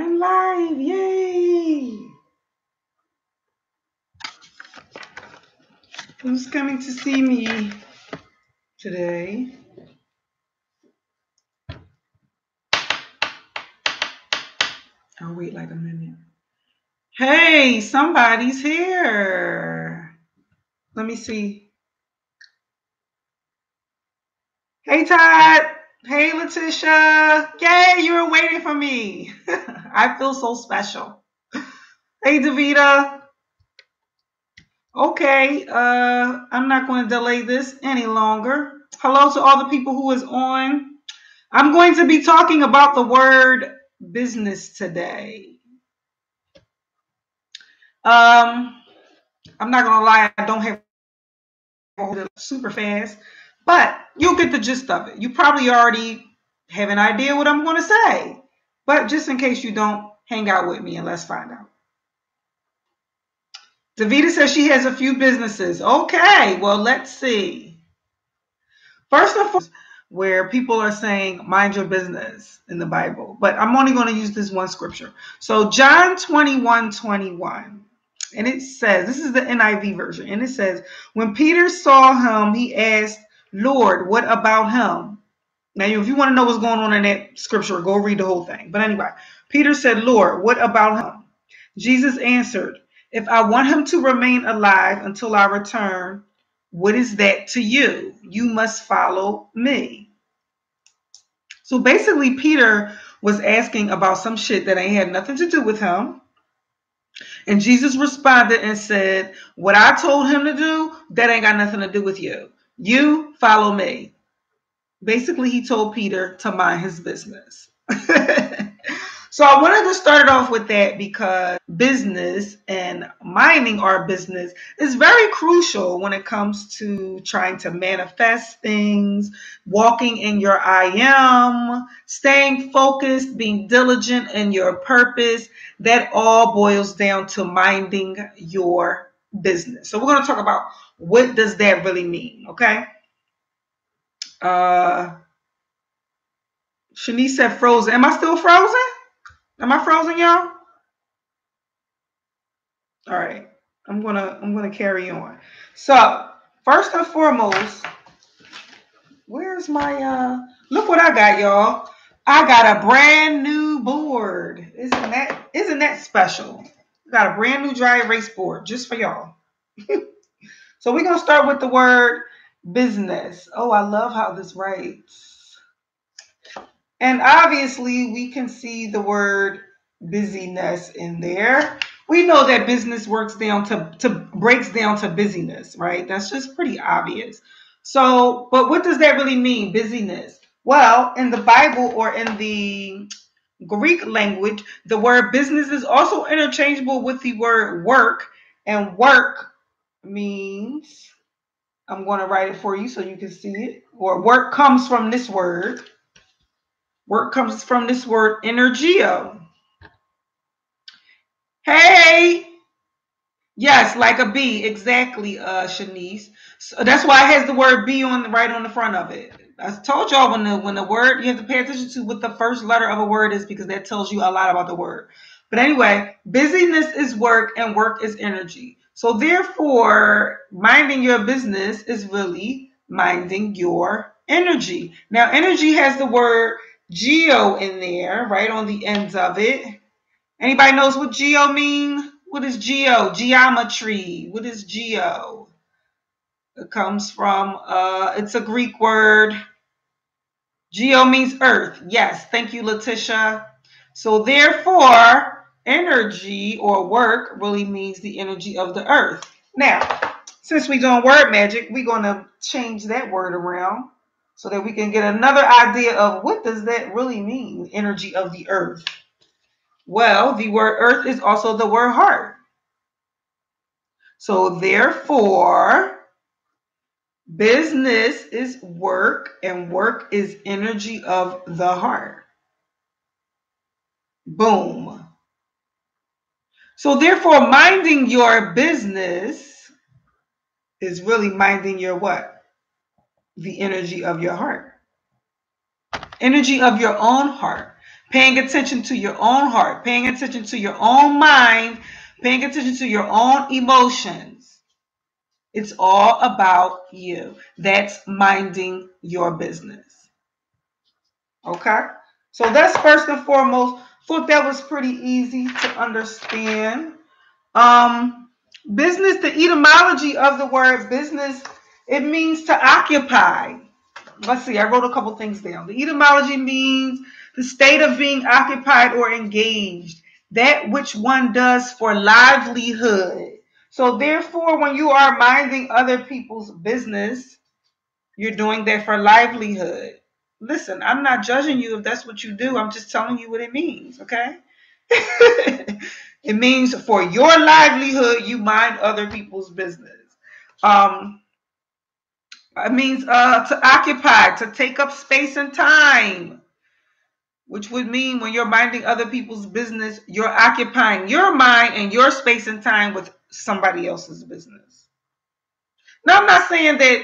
I'm live. Yay! Who's coming to see me today? I'll wait like a minute. Hey, somebody's here. Let me see. Hey, Todd. Hey, Letitia. Yay, you were waiting for me. I feel so special. Hey, Davita. Okay, I'm not going to delay this any longer. Hello to all the people who is on. I'm going to be talking about the word business today. I'm not going to lie, I don't have it super fast, but you'll get the gist of it. You probably already have an idea what I'm going to say, but just in case you don't, hang out with me and let's find out. Davita says she has a few businesses. Okay, well, let's see. First and foremost, where people are saying, mind your business in the Bible, but I'm only going to use this one scripture. So John 21:21, and it says, this is the NIV version, and it says, when Peter saw him, he asked, Lord, what about him? Now, if you want to know what's going on in that scripture, go read the whole thing. But anyway, Peter said, Lord, what about him? Jesus answered, if I want him to remain alive until I return, what is that to you? You must follow me. So basically, Peter was asking about some shit that ain't had nothing to do with him. And Jesus responded and said, what I told him to do, that ain't got nothing to do with you. You follow me. Basically, he told Peter to mind his business. So I wanted to start it off with that because business and minding our business is very crucial when it comes to trying to manifest things, walking in your I am, staying focused, being diligent in your purpose. That all boils down to minding your business. So we're going to talk about what does that really mean, okay? Shanice said frozen. Am I still frozen? Am I frozen, y'all? All right. I'm gonna carry on. So first and foremost, where's my look what I got, y'all. I got a brand new board. Isn't that special? I got a brand new dry erase board just for y'all. So we're gonna start with the word business. Oh, I love how this writes. And obviously, we can see the word busyness in there. We know that business works down to breaks down to busyness, right? That's just pretty obvious. So, but what does that really mean, busyness? Well, in the Bible or in the Greek language, the word business is also interchangeable with the word work, and work means, I'm going to write it for you so you can see it, or work comes from this word. Work comes from this word energio. Hey! Yes, like a bee, exactly, Shanice. So that's why it has the word bee right on the front of it. I told y'all when the word, you have to pay attention to what the first letter of a word is because that tells you a lot about the word. But anyway, busyness is work and work is energy. So therefore, minding your business is really minding your energy. Now, energy has the word geo in there, right on the ends of it. Anybody knows what geo means? What is geo? Geometry. What is geo? It comes from, it's a Greek word. Geo means earth. Yes, thank you, Letitia. So therefore, energy or work really means the energy of the earth. Now, since we're doing word magic, we're going to change that word around so that we can get another idea of what does that really mean, energy of the earth. Well, the word earth is also the word heart. So therefore, business is work and work is energy of the heart. Boom. So therefore, minding your business is really minding your what? The energy of your heart. Energy of your own heart. paying attention to your own heart, paying attention to your own mind, paying attention to your own emotions. It's all about you. That's minding your business. Okay? So that's first and foremost. Thought that was pretty easy to understand. Business, the etymology of the word business, it means to occupy. Let's see, I wrote a couple things down. The etymology means the state of being occupied or engaged, that which one does for livelihood. So therefore, when you are minding other people's business, you're doing that for livelihood. Listen, I'm not judging you if that's what you do. I'm just telling you what it means, okay? It means for your livelihood, you mind other people's business. It means to occupy, to take up space and time, which would mean when you're minding other people's business, you're occupying your mind and your space and time with somebody else's business. Now, I'm not saying that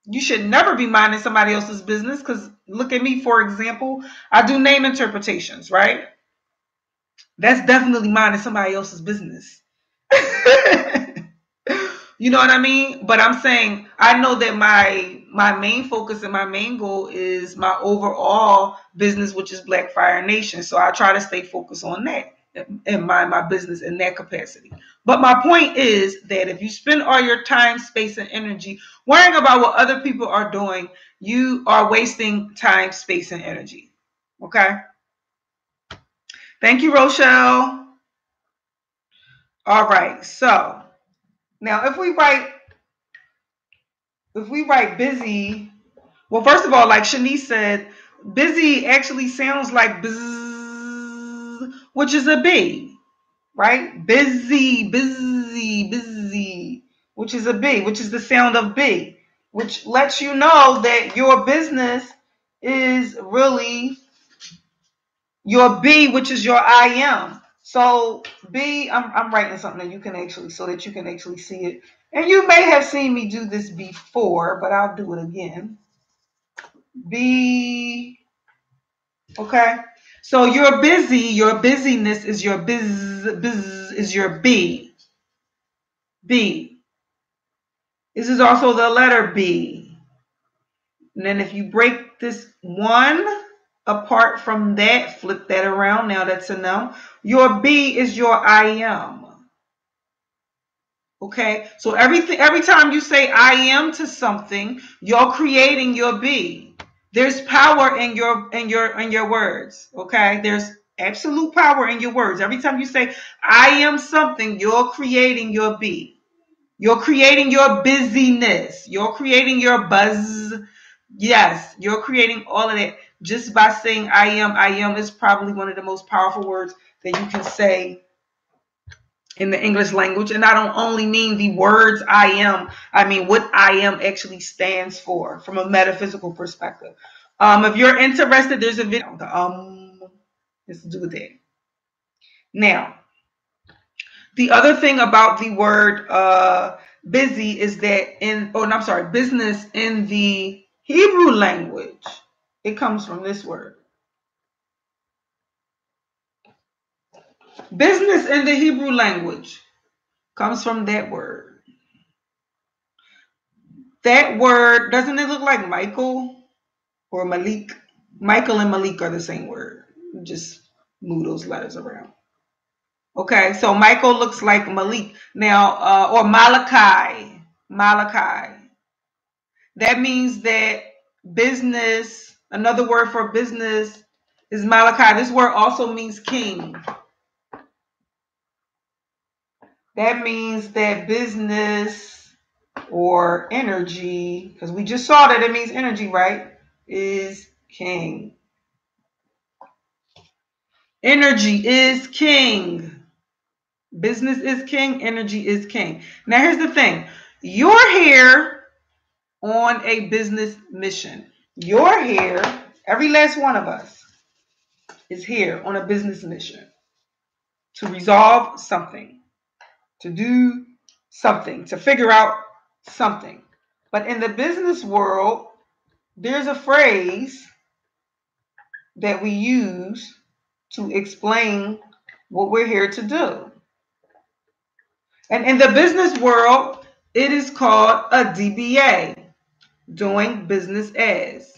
you should never be minding somebody else's business, because look at me, for example. I do name interpretations, right? That's definitely minding somebody else's business. You know what I mean? But I'm saying I know that my main focus and my main goal is my overall business, which is Black Fire Nation. So I try to stay focused on that and mind my business in that capacity. But my point is that if you spend all your time, space, and energy worrying about what other people are doing, you are wasting time, space, and energy. Okay? Thank you, Rochelle. All right. So now if we write busy, well, first of all, like Shanice said, busy actually sounds like bzz, which is a B, right? Busy, busy, busy, which is a B, which is the sound of B, which lets you know that your business is really your B, which is your I am. So B, I'm writing something that you can actually, so that you can actually see it. And you may have seen me do this before, but I'll do it again. B, okay? So you're busy, your busyness is your biz is your B. B. This is also the letter B. And then if you break this one apart from that, flip that around, now that's a noun. Your B is your I am. Okay? So every time you say I am to something, you're creating your B. There's power in your words. Okay? There's absolute power in your words. Every time you say I am something, you're creating your B. You're creating your busyness. You're creating your buzz. Yes, you're creating all of that just by saying I am. I am is probably one of the most powerful words that you can say in the English language. And I don't only mean the words I am, I mean what I am actually stands for from a metaphysical perspective. If you're interested, there's a video. Let's do with that. Now, the other thing about the word busy is that business in the Hebrew language, it comes from this word. Business in the Hebrew language comes from that word. That word, doesn't it look like Michael or Malik? Michael and Malik are the same word. Just move those letters around. Okay, so Michael looks like Malik. Now, or Malachi. Malachi. That means that business, another word for business is Malachi. This word also means king. That means that business or energy, because we just saw that it means energy, right? Is king. Energy is king. Business is king. Energy is king. Now, here's the thing. You're here on a business mission. You're here, every last one of us is here on a business mission to resolve something, to do something, to figure out something. But in the business world, there's a phrase that we use to explain what we're here to do. And in the business world, it is called a DBA, doing business as.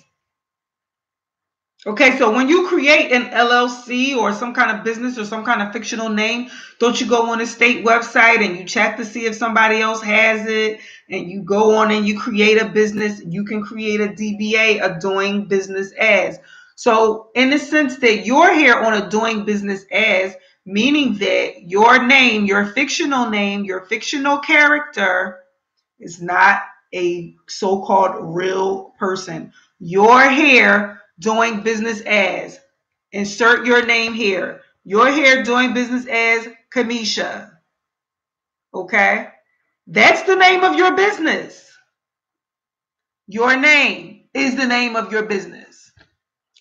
Okay, so when you create an LLC or some kind of business or some kind of fictional name, don't you go on a state website and you check to see if somebody else has it, and you go on and you create a business? You can create a DBA, a doing business as. So in the sense that you're here on a doing business as, meaning that your name, your fictional name, your fictional character is not a so-called real person. You're here doing business as. Insert your name here. You're here doing business as Kanisha. Okay? That's the name of your business. Your name is the name of your business.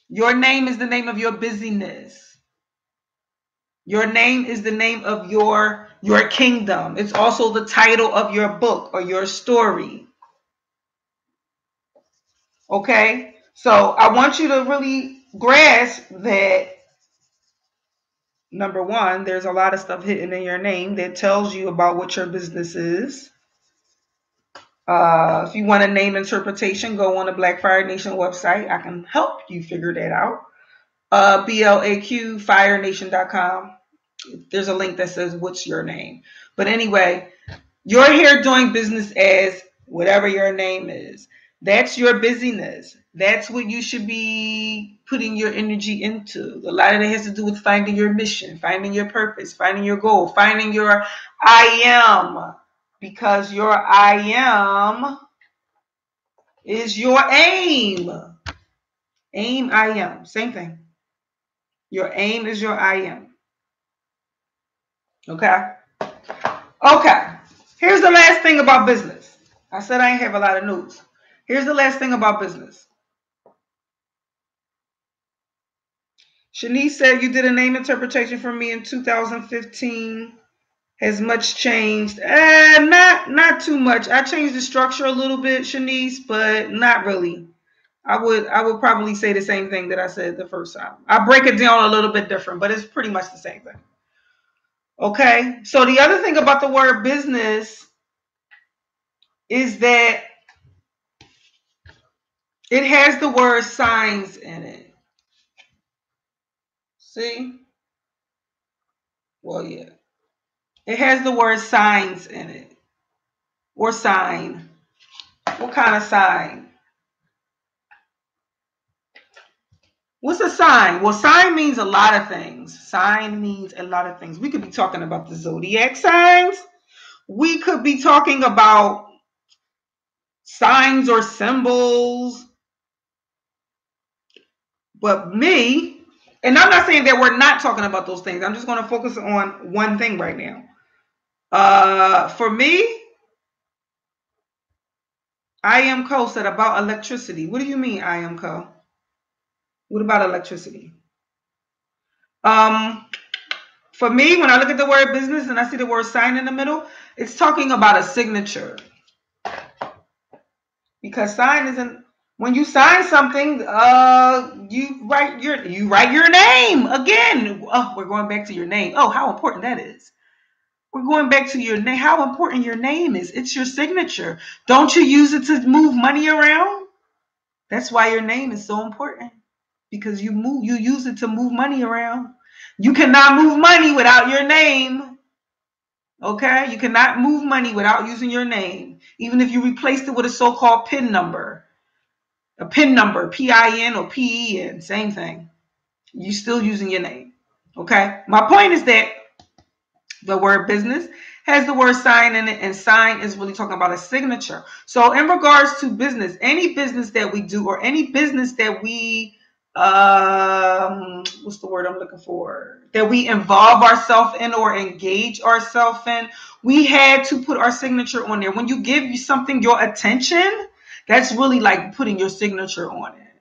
Your name is the name of your busyness. Your name is the name of your kingdom. It's also the title of your book or your story. Okay? So I want you to really grasp that, number one, there's a lot of stuff hidden in your name that tells you about what your business is. If you want a name interpretation, go on the Black Fire Nation website. I can help you figure that out. BLAQFireNation.com. There's a link that says, what's your name? But anyway, you're here doing business as whatever your name is. That's your busyness. That's what you should be putting your energy into. A lot of it has to do with finding your mission, finding your purpose, finding your goal, finding your I am. Because your I am is your aim. Aim, I am. Same thing. Your aim is your I am. Okay? Okay. Here's the last thing about business. I said I ain't have a lot of news. Here's the last thing about business. Shanice said you did a name interpretation for me in 2015. Has much changed? Not too much. I changed the structure a little bit, Shanice, but not really. I would probably say the same thing that I said the first time. I break it down a little bit different, but it's pretty much the same thing. Okay? So the other thing about the word business is that it has the word signs in it. See? Well, yeah. It has the word signs in it. Or sign. What kind of sign? What's a sign? Well, sign means a lot of things. Sign means a lot of things. We could be talking about the zodiac signs. We could be talking about signs or symbols. But me, and I'm not saying that we're not talking about those things. I'm just going to focus on one thing right now. For me, I am Co said about electricity. What do you mean, I am Co? What about electricity? For me, when I look at the word business and I see the word sign in the middle, it's talking about a signature. Because sign isn't, when you sign something, you write your name again. Oh, we're going back to your name. Oh, how important that is. We're going back to your name. How important your name is. It's your signature. Don't you use it to move money around? That's why your name is so important. Because you use it to move money around. You cannot move money without your name. Okay? You cannot move money without using your name. Even if you replaced it with a so-called PIN number. A PIN number, PIN or PEN, same thing. You're still using your name. Okay? My point is that the word business has the word sign in it, and sign is really talking about a signature. So in regards to business, any business that we do or any business that we what's the word I'm looking for? That we involve ourselves in or engage ourselves in, we had to put our signature on there. When you give something your attention, that's really like putting your signature on it.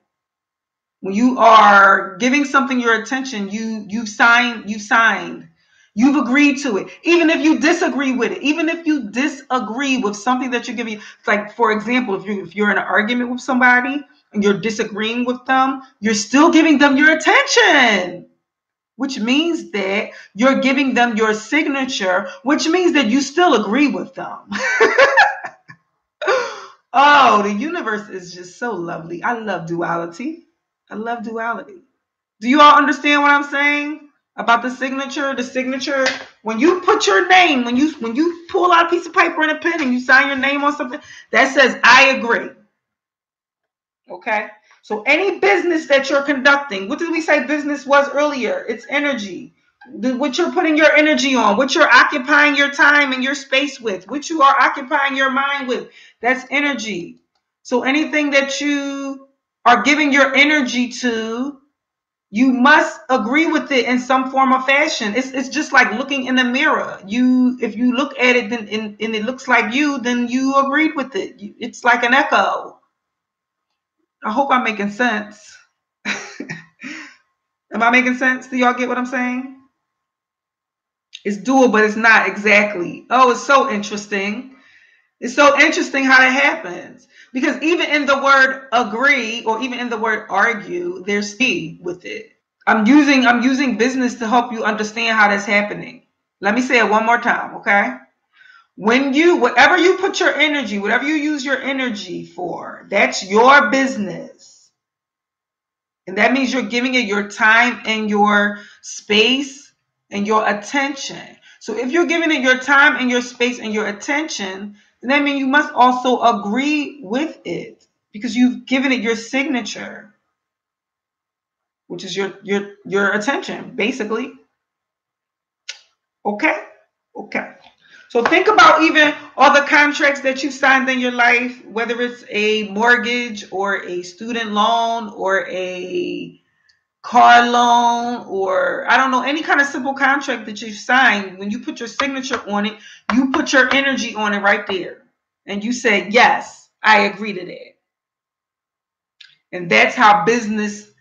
When you are giving something your attention, you've signed. You've agreed to it. Even if you disagree with it, even if you disagree with something that you're giving, like for example, if you're in an argument with somebody and you're disagreeing with them, you're still giving them your attention. which means that you're giving them your signature, which means that you still agree with them. Oh, the universe is just so lovely. I love duality. I love duality. Do you all understand what I'm saying about the signature? The signature, when you put your name, when you pull out a piece of paper and a pen and you sign your name on something, that says I agree. Okay? So any business that you're conducting, what did we say business was earlier? It's energy. What you're putting your energy on, what you're occupying your time and your space with, what you are occupying your mind with, that's energy. So anything that you are giving your energy to, you must agree with it in some form or fashion. It's just like looking in the mirror. If you look at it and it looks like you, then you agreed with it. It's like an echo. I hope I'm making sense. Am I making sense? Do y'all get what I'm saying? It's dual, but it's not exactly. Oh, it's so interesting. It's so interesting how that happens. Because even in the word agree or even in the word argue, there's C with it. I'm using business to help you understand how that's happening. Let me say it one more time, okay? Whatever you put your energy, whatever you use your energy for, that's your business. And that means you're giving it your time and your space and your attention. So if you're giving it your time and your space and your attention, then that means you must also agree with it because you've given it your signature, which is your attention, basically. Okay? Okay. So think about even all the contracts that you signed in your life, whether it's a mortgage or a student loan or a car loan or I don't know, any kind of simple contract that you signed. When you put your signature on it, you put your energy on it right there. And you say, yes, I agree to that. And that's how busyness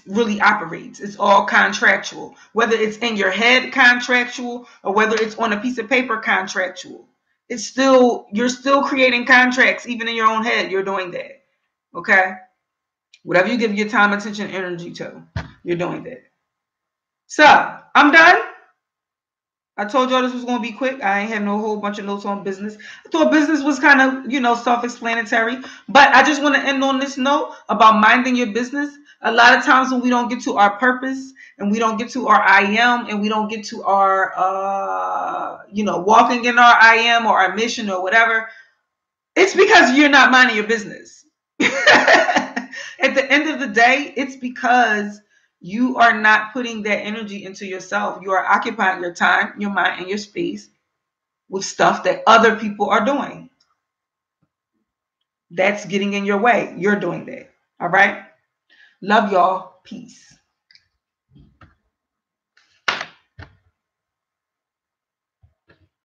really operates. It's all contractual. Whether it's in your head contractual or whether it's on a piece of paper contractual. You're still creating contracts even in your own head. You're doing that. Okay? Whatever you give your time, attention, energy to, you're doing that. So, I'm done. I told y'all this was going to be quick. I ain't have no whole bunch of notes on business. I thought business was kind of, self-explanatory. But I just want to end on this note about minding your business. A lot of times when we don't get to our purpose and we don't get to our I am and we don't get to our, walking in our I am or our mission or whatever, it's because you're not minding your business. At the end of the day, it's because you are not putting that energy into yourself. You are occupying your time, your mind, and your space with stuff that other people are doing. That's getting in your way. You're doing that. All right? Love y'all. Peace.